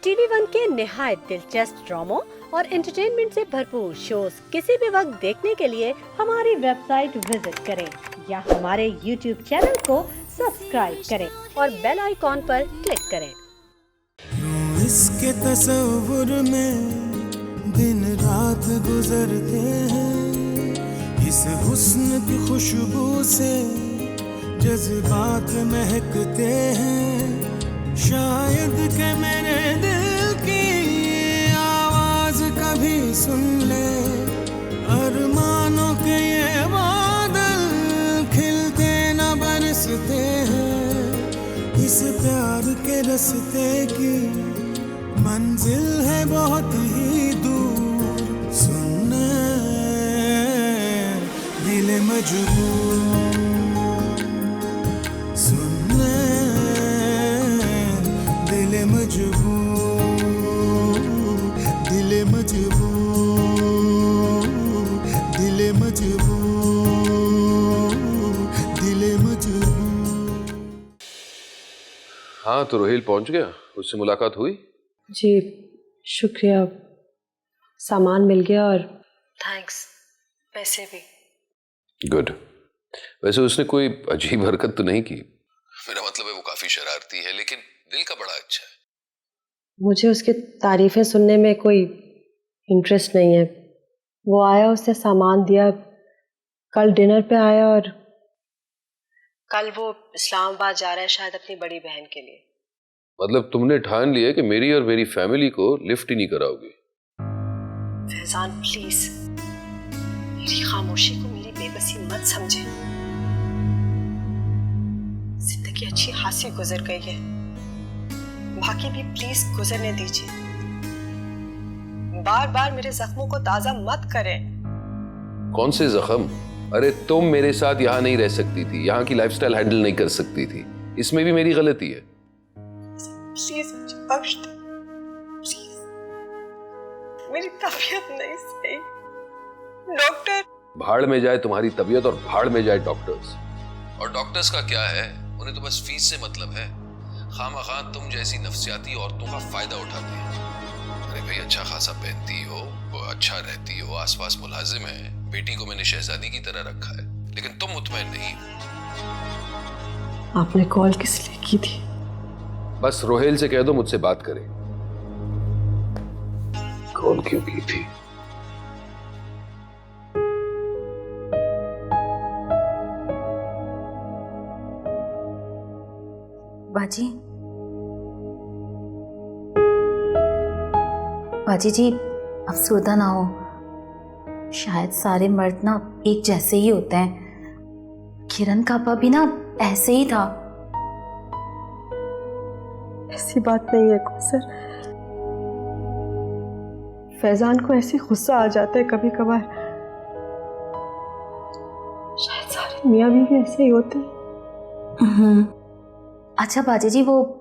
TV one के निहायत दिलचस्प ड्रामों और एंटरटेनमेंट से भरपूर शोज किसी भी वक्त देखने के लिए हमारी वेबसाइट विजिट करें या हमारे यूट्यूब चैनल को सब्सक्राइब करें और बेल आइकॉन पर क्लिक करें। इसके तस्वुर में दिन रात गुजरते हैं, इस हुस्न की खुशबू से जज्बात महकते हैं। शायद के मेरे दिल की आवाज कभी सुन ले, अरमानों के ये बादल खिलते न बरसते हैं। इस प्यार के रास्ते की मंजिल है बहुत ही दूर, सुनने दिल मजबूर, सुनने दिल मजबूर, दिल मजबूर, दिल मजबूर, दिल मजबूर। हाँ तो रोहिल पहुंच गया, उससे मुलाकात हुई? जी शुक्रिया, सामान मिल गया और थैंक्स, पैसे भी। गुड। वैसे उसने कोई अजीब हरकत तो नहीं की? मेरा मतलब है वो काफी शरारती है लेकिन दिल का बड़ा अच्छा है। मुझे उसकी तारीफें सुनने में कोई इंटरेस्ट नहीं है। वो आया, उसने सामान दिया, कल डिनर पे आया और कल वो इस्लामाबाद जा रहा है शायद अपनी बड़ी बहन के लिए। मतलब तुमने ठान लिया कि मेरी और मेरी फैमिली को लिफ्ट ही नहीं कराओगे? फैजान प्लीज, मेरी खामोशी को मेरी बेबसी मत समझे। जिंदगी अच्छी खासी गुजर गई है, बाकी भी प्लीज गुजरने दीजिए। बार बार मेरे जख्मों को ताजा मत करें। कौन से जख्म? अरे तुम मेरे साथ यहाँ नहीं रह सकती थी, यहाँ की लाइफस्टाइल हैंडल नहीं कर सकती थी, इसमें भी मेरी गलती है। प्लीज मुझे बख्श दो, प्लीज। मेरी तबीयत नहीं सही। डॉक्टर। भाड़ में जाए तुम्हारी तबीयत और भाड़ में जाए डॉक्टर्स। और डॉक्टर्स का क्या है, उन्हें तो बस फीस से मतलब है। खामखा तुम जैसी नफसियाती औरतों का फायदा उठाते हैं। अरे भाई अच्छा खासा पहनती हो, अच्छा रहती हो, आसपास मुलाजिम है, बेटी को मैंने शहजादी की तरह रखा है, लेकिन तुम मुतमईन नहीं हो। आपने कॉल किस लिए की थी? बस रोहेल से कह दो मुझसे बात करे। कॉल क्यों की थी? बाजी जी अफसोदा ना हो, शायद सारे मर्द ना एक जैसे ही होते हैं। किरण का पापा भी ना ऐसे ही था। ऐसी बात नहीं है सर, फैजान को ऐसे गुस्सा आ जाता है कभी कभार। शायद सारे मियाँ बीवी ऐसे ही होते हैं। अच्छा बाजी जी, वो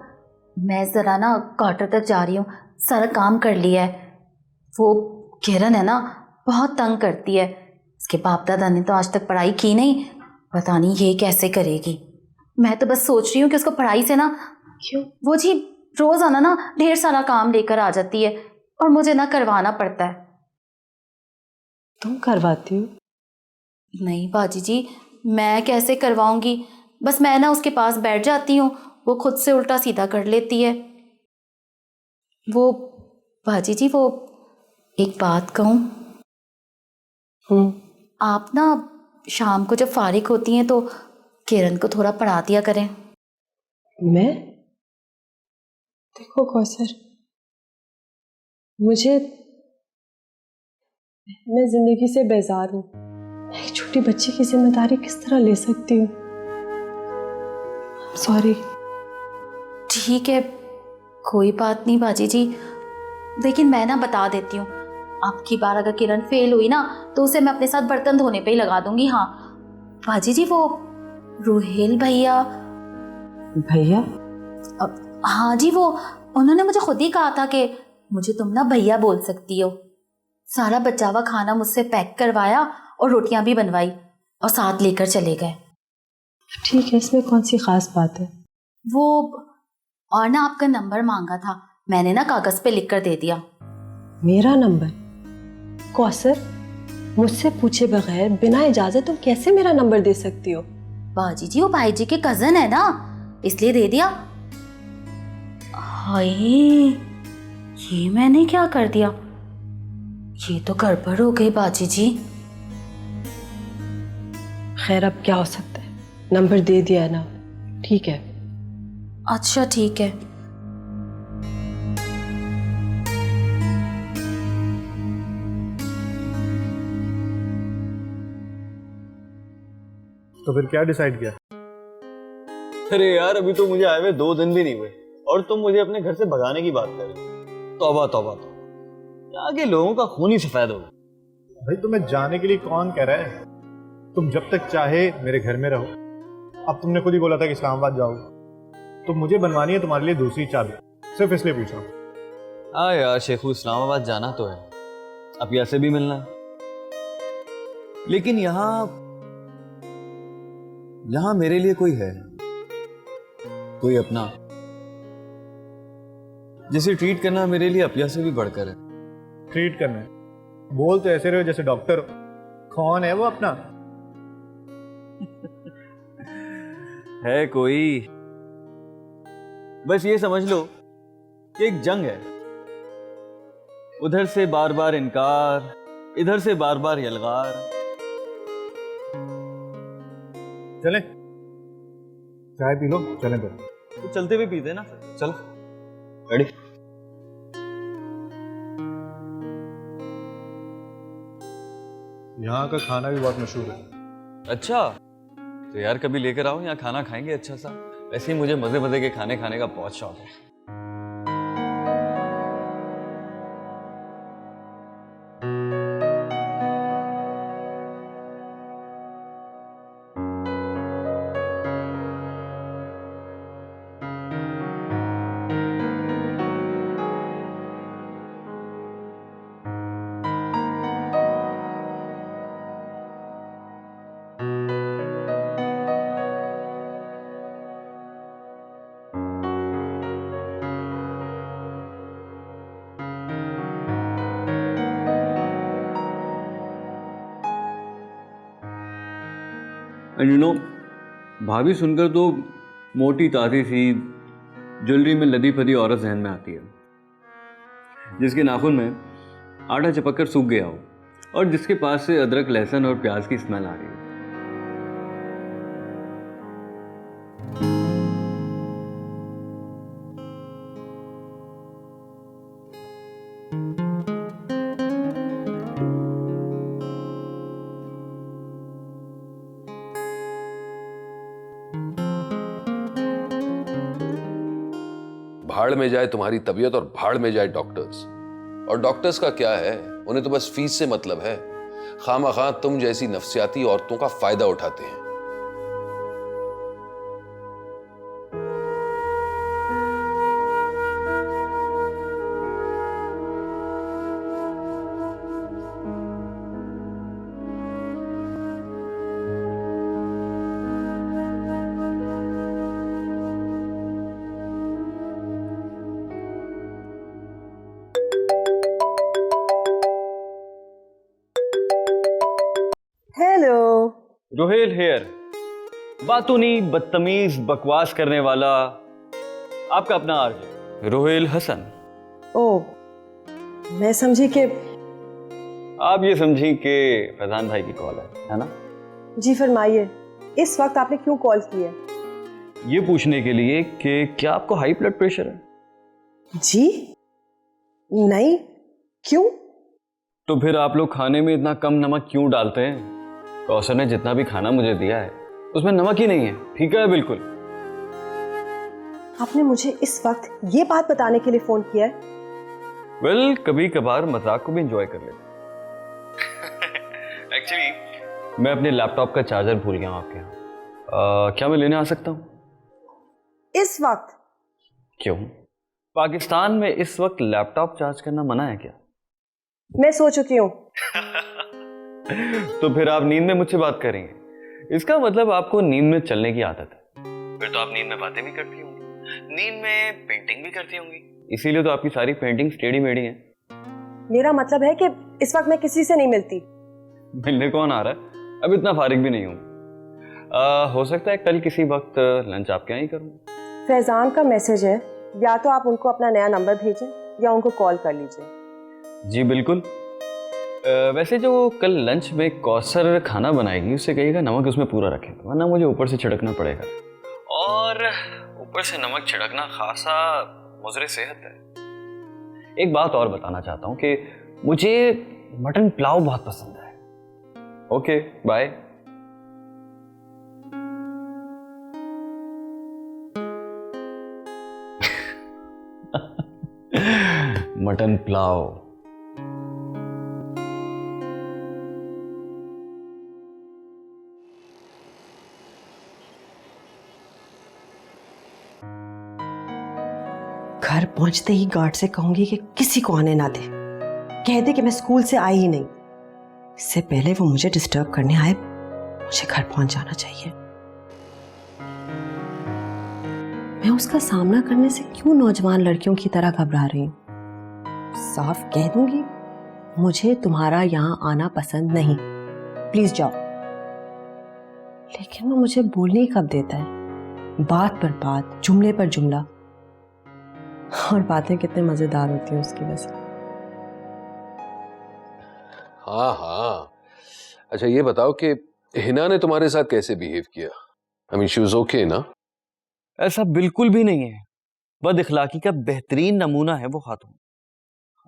मैं जरा ना क्वार्टर तक जा रही हूँ, सारा काम कर लिया है। वो किरण है ना बहुत तंग करती है, उसके बाप दादा ने तो आज तक पढ़ाई की नहीं, पता नहीं ये कैसे करेगी। मैं तो बस सोच रही हूँ कि उसको पढ़ाई से ना, क्यों वो जी रोजाना ना ढेर सारा काम लेकर आ जाती है और मुझे ना करवाना पड़ता है। तुम करवाती हो? नहीं बाजी जी, मैं कैसे करवाऊंगी, बस मैं ना उसके पास बैठ जाती हूँ, वो खुद से उल्टा सीधा कर लेती है। वो बाजी जी, वो एक बात कहूँ? आप ना शाम को जब फारिग होती हैं तो किरण को थोड़ा पढ़ा दिया करें। मैं? देखो कौसर, मैं जिंदगी से बेजार हूँ। मैं एक छोटी बच्ची की जिम्मेदारी किस तरह ले सकती हूँ? सॉरी। ठीक है, कोई बात नहीं बाजी जी, लेकिन मैं ना बता देती हूँ, आपकी बार अगर किरण फेल हुई ना तो उसे मैं अपने साथ बर्तन धोने पे ही लगा दूंगी। हाँ बाजी जी, वो रोहेल भैया। हाँ जी, वो उन्होंने मुझे खुद ही कहा था कि मुझे तुम ना भैया बोल सकती हो। सारा बचा हुआ खाना मुझसे पैक करवाया और रोटियां भी बनवाई और साथ लेकर चले गए। ठीक है, इसमें कौन सी खास बात है? वो और ना आपका नंबर मांगा था, मैंने ना कागज पे लिख कर दे दिया। मेरा नंबर? कौसर, मुझसे पूछे बगैर बिना इजाजत तुम कैसे मेरा नंबर दे सकती हो? बाजी जी वो भाई जी के कजन है ना, इसलिए दे दिया। हाय, ये मैंने क्या कर दिया? ये तो गड़बड़ हो गई बाजी जी। खैर अब क्या हो सकता है, नंबर दे दिया है ना, ठीक है। अच्छा ठीक है। तो फिर क्या डिसाइड किया? अरे यार अभी तो मुझे आए हुए 2 दिन भी नहीं हुए और तुम मुझे अपने घर से भगाने की बात कर रहे हो। तौबा तौबा तौबा, यहाँ के लोगों का खून ही सफेद हो गया। भाई तुम्हें जाने के लिए कौन कह रहा है? तुम जब तक चाहे मेरे घर में रहो। अब तुमने खुद ही बोला था कि इस्लामाबाद जाओ, तो मुझे बनवानी है तुम्हारे लिए दूसरी चाबी, सिर्फ इसलिए पूछ रहा हूँ। हाँ यार शेखू, इस्लामाबाद जाना तो है, अब ऐसे भी मिलना है, लेकिन यहाँ मेरे लिए कोई है, कोई अपना, जिसे ट्रीट करना मेरे लिए अपिया से भी बढ़कर है। ट्रीट करना है? बोल तो ऐसे रहे हो जैसे डॉक्टर। कौन है वो अपना? है कोई, बस ये समझ लो कि एक जंग है, उधर से बार बार इनकार, इधर से बार बार यलगार। चले चाय पी लो, चले फिर। तो चलते हुए पीते ना, चल रेडी। यहाँ का खाना भी बहुत मशहूर है। अच्छा तो यार कभी लेकर आओ, यहाँ खाना खाएंगे अच्छा सा। वैसे ही मुझे मजे मजे के खाने खाने का बहुत शौक है। एंड यू नो, भाभी सुनकर तो मोटी ताती सी ज्वेलरी में लदी फदी औरत जहन में आती है, जिसके नाखून में आटा चिपक कर सूख गया हो और जिसके पास से अदरक लहसुन और प्याज की स्मेल आ रही है। भाड़ में जाए तुम्हारी तबीयत और भाड़ में जाए डॉक्टर्स। और डॉक्टर्स का क्या है, उन्हें तो बस फीस से मतलब है। खामखा तुम जैसी नफ्सियाती औरतों का फायदा उठाते हैं। हेलो। रोहेल हेयर, बातूनी बदतमीज बकवास करने वाला आपका अपना आरजे रोहेल हसन। ओ, मैं समझी कि आप ये समझी कि फैजान भाई की कॉल है ना? जी फरमाइए, इस वक्त आपने क्यों कॉल की है? ये पूछने के लिए कि क्या आपको हाई ब्लड प्रेशर है? जी नहीं, क्यों? तो फिर आप लोग खाने में इतना कम नमक क्यों डालते हैं? कौसर ने जितना भी खाना मुझे दिया है उसमें नमक ही नहीं है, ठीक है बिल्कुल। आपने मुझे इस वक्त ये बात बताने के लिए फोन किया है? वेल, कभी कभार मजाक को भी एंजॉय कर लेते। एक्चुअली मैं अपने लैपटॉप का चार्जर भूल गया हूँ आपके यहाँ। क्या मैं लेने आ सकता हूँ इस वक्त? क्यों? पाकिस्तान में इस वक्त लैपटॉप चार्ज करना मना है क्या? मैं सो चुकी हूँ। तो फिर आप नींद में मुझसे बात करेंगे, इसका मतलब आपको नींद में चलने की आदत है। फिर तो आप नींद में बातें भी करती होंगी, नींद में पेंटिंग भी करती होंगी, इसीलिए तो आपकी सारी पेंटिंग्स टेढ़ी मेढ़ी हैं। मेरा मतलब है कि इस वक्त मैं किसी से नहीं मिलती। मिलने कौन आ रहा है, अब इतना फारिग भी नहीं हूँ। हो सकता है कल किसी वक्त लंच आपके यहाँ ही करूँ। फैजान का मैसेज है, या तो आप उनको अपना नया नंबर भेजें या उनको कॉल कर लीजिए। जी बिल्कुल। वैसे जो कल लंच में कौसर खाना बनाएगी उससे कहिएगा नमक उसमें पूरा रखे, वरना मुझे ऊपर से छिड़कना पड़ेगा, और ऊपर से नमक छिड़कना खासा मुज़रे सेहत है। एक बात और बताना चाहता हूँ कि मुझे मटन पुलाव बहुत पसंद है। Okay bye. मटन पुलाव। घर पहुंचते ही गार्ड से कहूंगी कि किसी को आने ना दे, कह दे कि मैं स्कूल से आई ही नहीं। इससे पहले वो मुझे डिस्टर्ब करने आए, मुझे घर पहुंच जाना चाहिए। मैं उसका सामना करने से क्यों नौजवान लड़कियों की तरह घबरा रही हूं? साफ कह दूंगी, मुझे तुम्हारा यहां आना पसंद नहीं, प्लीज जाओ। लेकिन वो मुझे बोलने ही कब देता है, बात पर बात, जुमले पर जुमला, और बातें कितने मजेदार होती हैं उसकी वजह से। हाँ हाँ, अच्छा ये बताओ कि हिना ने तुम्हारे साथ कैसे बिहेव किया? I mean she was okay ना? ऐसा बिल्कुल भी नहीं है, बद इखलाकी का बेहतरीन नमूना है वो खातून।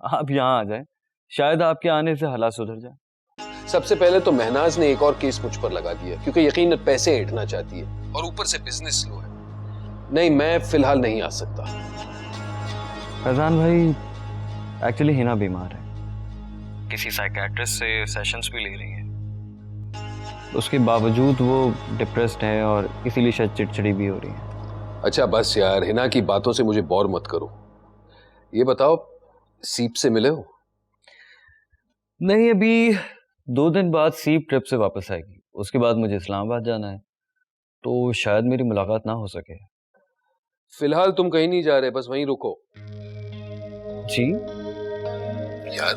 आप यहाँ आ जाएं, शायद आपके आने से हालात सुधर जाए। सबसे पहले तो महनाज ने एक और केस मुझ पर लगा दिया, क्योंकि यकीनन पैसे ऐंठना चाहती है और ऊपर से बिजनेस स्लो है। नहीं, मैं फिलहाल नहीं आ सकता। फैजान भाई, एक्चुअली हिना बीमार है, किसी साइकियाट्रिस्ट से सेशंस भी ले रही है। उसके बावजूद वो डिप्रेस्ड है और इसीलिए शायद चिड़चिड़ी भी हो रही है। अच्छा बस यार, हिना की बातों से मुझे बोर मत करो। ये बताओ, सीप से मिले हो? नहीं, अभी 2 दिन बाद सीप ट्रिप से वापस आएगी, उसके बाद मुझे इस्लामाबाद जाना है, तो शायद मेरी मुलाकात ना हो सके। फिलहाल तुम कहीं नहीं जा रहे, बस वहीं रुको। जी यार,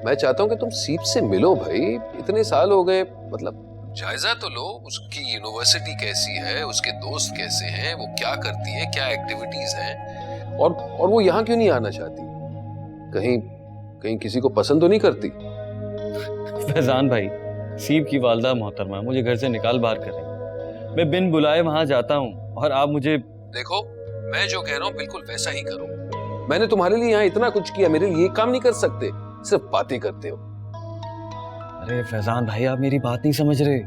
मैं चाहता हूं कि तुम सीप से मिलो भाई, इतने साल हो गए, मतलब जायजा तो लो, उसकी यूनिवर्सिटी कैसी है, उसके दोस्त कैसे हैं, वो क्या करती है, क्या एक्टिविटीज हैं, और वो यहाँ क्यों नहीं आना चाहती? कहीं किसी को पसंद तो नहीं करती? फैजान भाई, सीप की वालदा मोहतरमा मुझे घर से निकाल बाहर कर रही, मैं बिन बुलाए वहां जाता हूँ और आप मुझे। देखो, मैं जो कह रहा हूँ बिल्कुल वैसा ही करो। मैंने तुम्हारे लिए यहाँ इतना कुछ किया, मेरे लिए काम नहीं कर सकते, सिर्फ बातें करते हो। अरे फैजान भाई, आप मेरी बात नहीं समझ रहे।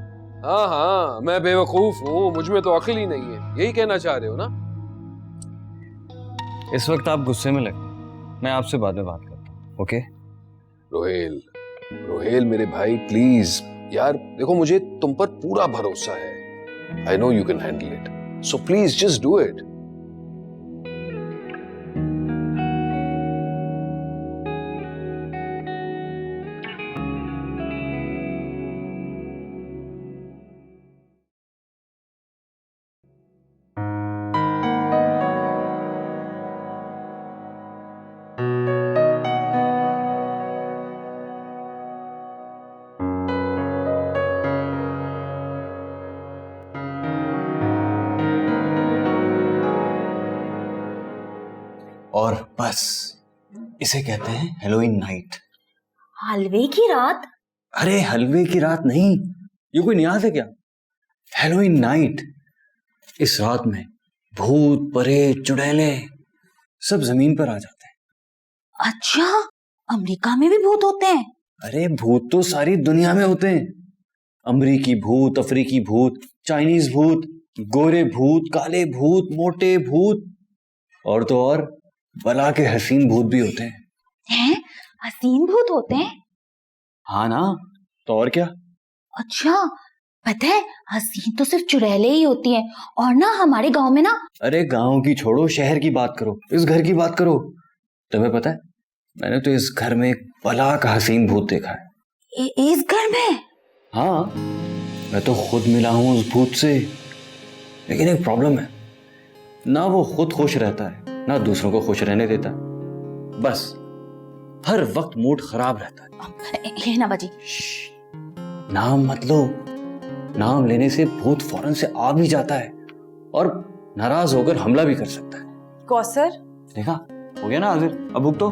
हाँ हाँ, मैं बेवकूफ हूँ, मुझ में तो अक्ल ही नहीं है, यही कहना चाह रहे हो ना? इस वक्त आप गुस्से में लगे, मैं आपसे बाद में बात करता हूँ। ओके रोहेल मेरे भाई, प्लीज यार, देखो मुझे तुम पर पूरा भरोसा है। I know you can handle it, so please just do it. और बस इसे कहते हैं हेलोवीन नाइट। हलवे की रात? अरे हलवे की रात नहीं, ये कोई न्याज है क्या? Halloween night. इस रात में भूत, प्रेत, चुड़ैले सब जमीन पर आ जाते हैं। अच्छा, अमेरिका में भी भूत होते हैं? अरे भूत तो सारी दुनिया में होते हैं। अमरीकी भूत, अफ्रीकी भूत, चाइनीज भूत, गोरे भूत, काले भूत, मोटे भूत, और तो और बला के हसीन भूत भी होते हैं। हैं? हसीन भूत होते हैं? हाँ ना, तो और क्या। अच्छा, पता है हसीन तो सिर्फ चुड़ैले ही होती हैं, और ना हमारे गांव में ना। अरे गांव की छोड़ो, शहर की बात करो, इस घर की बात करो। तुम्हें पता है, मैंने तो इस घर में एक बला का हसीन भूत देखा है। इस घर में? हाँ, मैं तो खुद मिला हूं उस भूत से। लेकिन एक प्रॉब्लम है, ना वो खुद खुश रहता है, ना दूसरों को खुश रहने देता, बस हर वक्त मूड खराब रहता है। ये ना बाजी, नाम मत लो, नाम लेने से भूत फौरन से आ भी जाता है और नाराज होकर हमला भी कर सकता है। कौसर, देखा, हो गया ना हाजिर, अब भुगतो।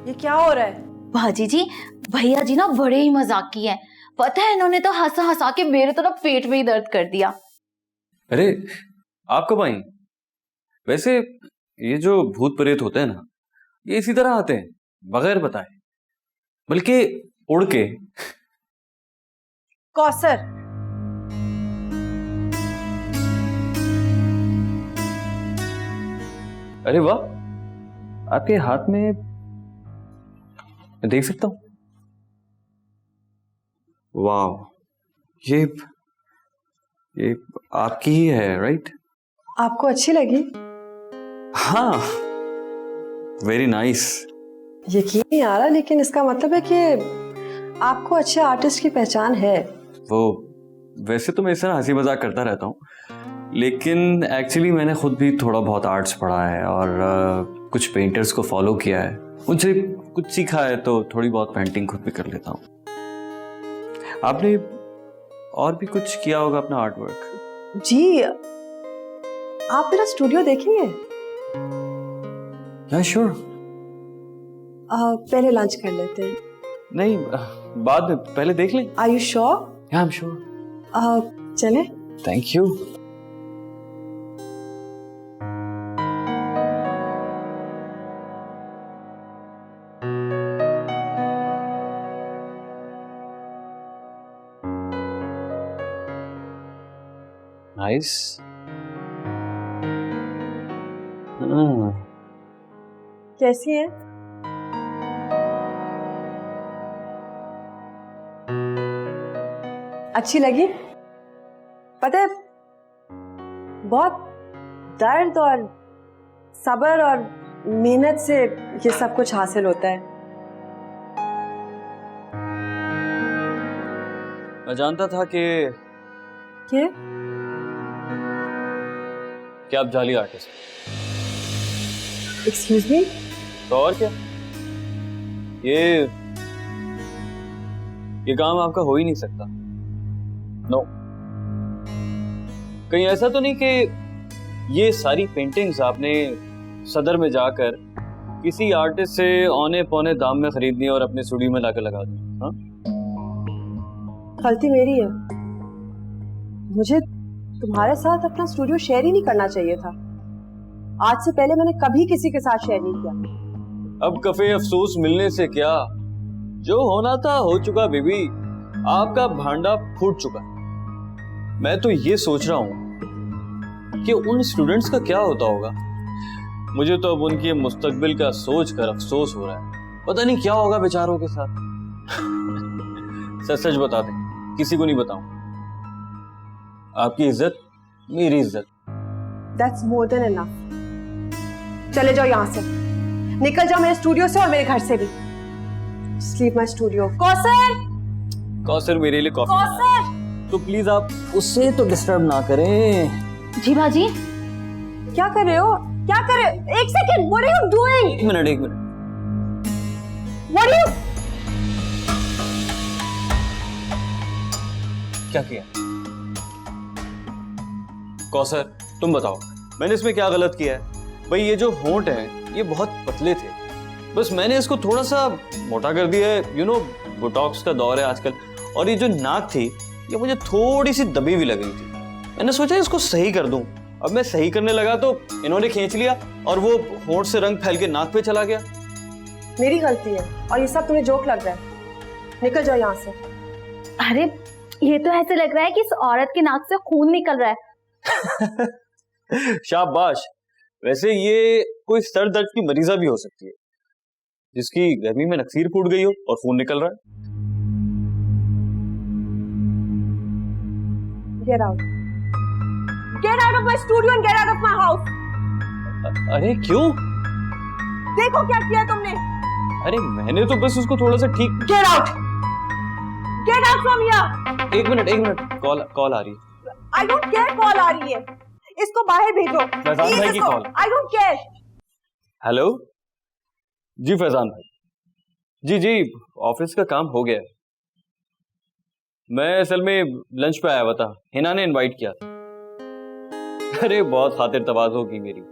ये क्या हो रहा है? बाजी जी, भैया जी ना बड़े ही मजाकी हैं। पता है, इन्होंने तो हंसा हंसा के मेरे तो ना पेट में ही दर्द कर दिया। अरे आप कब आई? वैसे ये जो भूत प्रेत होते हैं ना, ये इसी तरह आते हैं, बगैर बताए, बल्कि उड़ के। कौसर, अरे वाह, आपके हाथ में, मैं देख सकता हूं? वाह, ये आपकी ही है, राइट? आपको अच्छी लगी? हाँ, वेरी नाइस। यकीन नहीं आ रहा, लेकिन इसका मतलब है कि आपको अच्छे आर्टिस्ट की पहचान है। वो वैसे तो मैं इस तरह हंसी मजाक करता रहता हूँ, लेकिन एक्चुअली मैंने खुद भी थोड़ा बहुत आर्ट्स पढ़ा है और कुछ पेंटर्स को फॉलो किया है, उनसे कुछ सीखा है, तो थोड़ी बहुत पेंटिंग खुद भी कर लेता हूँ। आपने और भी कुछ किया होगा अपना आर्ट वर्क? जी, आप मेरा स्टूडियो देखेंगे? या श्योर। पहले लंच कर लेते हैं। नहीं, बाद में, पहले देख लें। Are you sure? या आई एम श्योर। चले? Thank you. नाइस। कैसी है? अच्छी लगी? पता है, बहुत दर्द और सब्र और मेहनत से ये सब कुछ हासिल होता है। मैं जानता था कि आप जाली आर्टिस्ट। Excuse me? तो और क्या, ये काम आपका हो ही नहीं सकता। नो, कहीं ऐसा तो नहीं कि ये सारी पेंटिंग्स आपने सदर में जाकर किसी आर्टिस्ट से औने पौने दाम में खरीदनी और अपने स्टूडियो में लाकर लगा दी? हाँ, गलती मेरी है। मुझे तुम्हारे साथ अपना स्टूडियो शेयर ही नहीं करना चाहिए था। आज से पहले मैंने कभी किसी के साथ शेयर नहीं किया। अब कफे अफसोस मिलने से क्या, जो होना था हो चुका बेबी। आपका भांडा फूट चुका। मैं तो ये सोच रहा हूं कि उन स्टूडेंट्स का क्या होता होगा। मुझे तो अब उनके मुस्तकबिल का सोच कर अफसोस हो रहा है। पता नहीं क्या होगा बेचारों के साथ। सच सच बता दें, किसी को नहीं बताऊं। आपकी इज्जत मेरी इज्जत। That's more than enough. चले जाओ यहाँ से, निकल जाओ मेरे स्टूडियो से और मेरे घर से भी। Just leave my studio. Kausar मेरे लिए कॉफी कौसर! तो प्लीज आप उससे तो डिस्टर्ब ना करें। जी बाजी, क्या कर रहे हो? क्या कर रहे हो? एक second, what are you doing? एक मिनट। What are you? क्या किया? कौसर, तुम बताओ, मैंने इसमें क्या गलत किया है? भाई, ये जो होंठ हैं, ये बहुत पतले थे, बस मैंने इसको थोड़ा सा मोटा कर दिया है। बोटॉक्स का दौर है आजकल। और ये जो नाक थी, ये मुझे थोड़ी सी दबी हुई लग रही थी। मैंने सोचा इसको सही कर दूं। अब मैं सही करने लगा तो इन्होंने खींच लिया और वो होंठ से रंग फैल के नाक पे चला गया। मेरी गलती है और ये सब तुम्हें जोक लग रहा है। निकल जाओ यहाँ से। अरे ये तो ऐसे लग रहा है कि इस औरत के नाक से खून निकल रहा है। शाबाश। वैसे ये कोई सर दर्द की मरीजा भी हो सकती है, जिसकी गर्मी में नक्सीर फूट गई हो और खून निकल रहा है। Get out. Get out of my studio and get out of my house. अरे क्यों? देखो क्या किया तुमने। अरे मैंने तो बस उसको थोड़ा सा ठीक। Get out. Get out from here. एक मिनट, कॉल आ रही है। I don't care कॉल आ रही है। इसको बाहर भेजो। फैजान भाई की call. I don't care. Hello जी फैजान भाई, जी जी ऑफिस का काम हो गया है। मैं असल में लंच पे आया हुआ था, हिना ने इनवाइट किया था। अरे बहुत खातिर तवाज़ो की मेरी।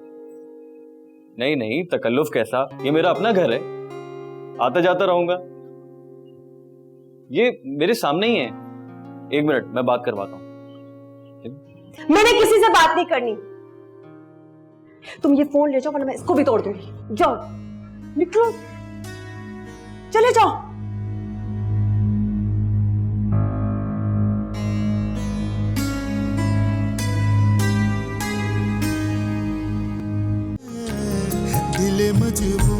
नहीं नहीं तकल्लुफ कैसा, ये मेरा अपना घर है, आता जाता रहूंगा। ये मेरे सामने ही है। एक मिनट मैं बात करवाता हूँ। मैंने किसी से बात नहीं करनी। तुम ये फोन ले जाओ वरना मैं इसको भी तोड़ दूंगी। जाओ निकलो, चले जाओ। दिल मजबूर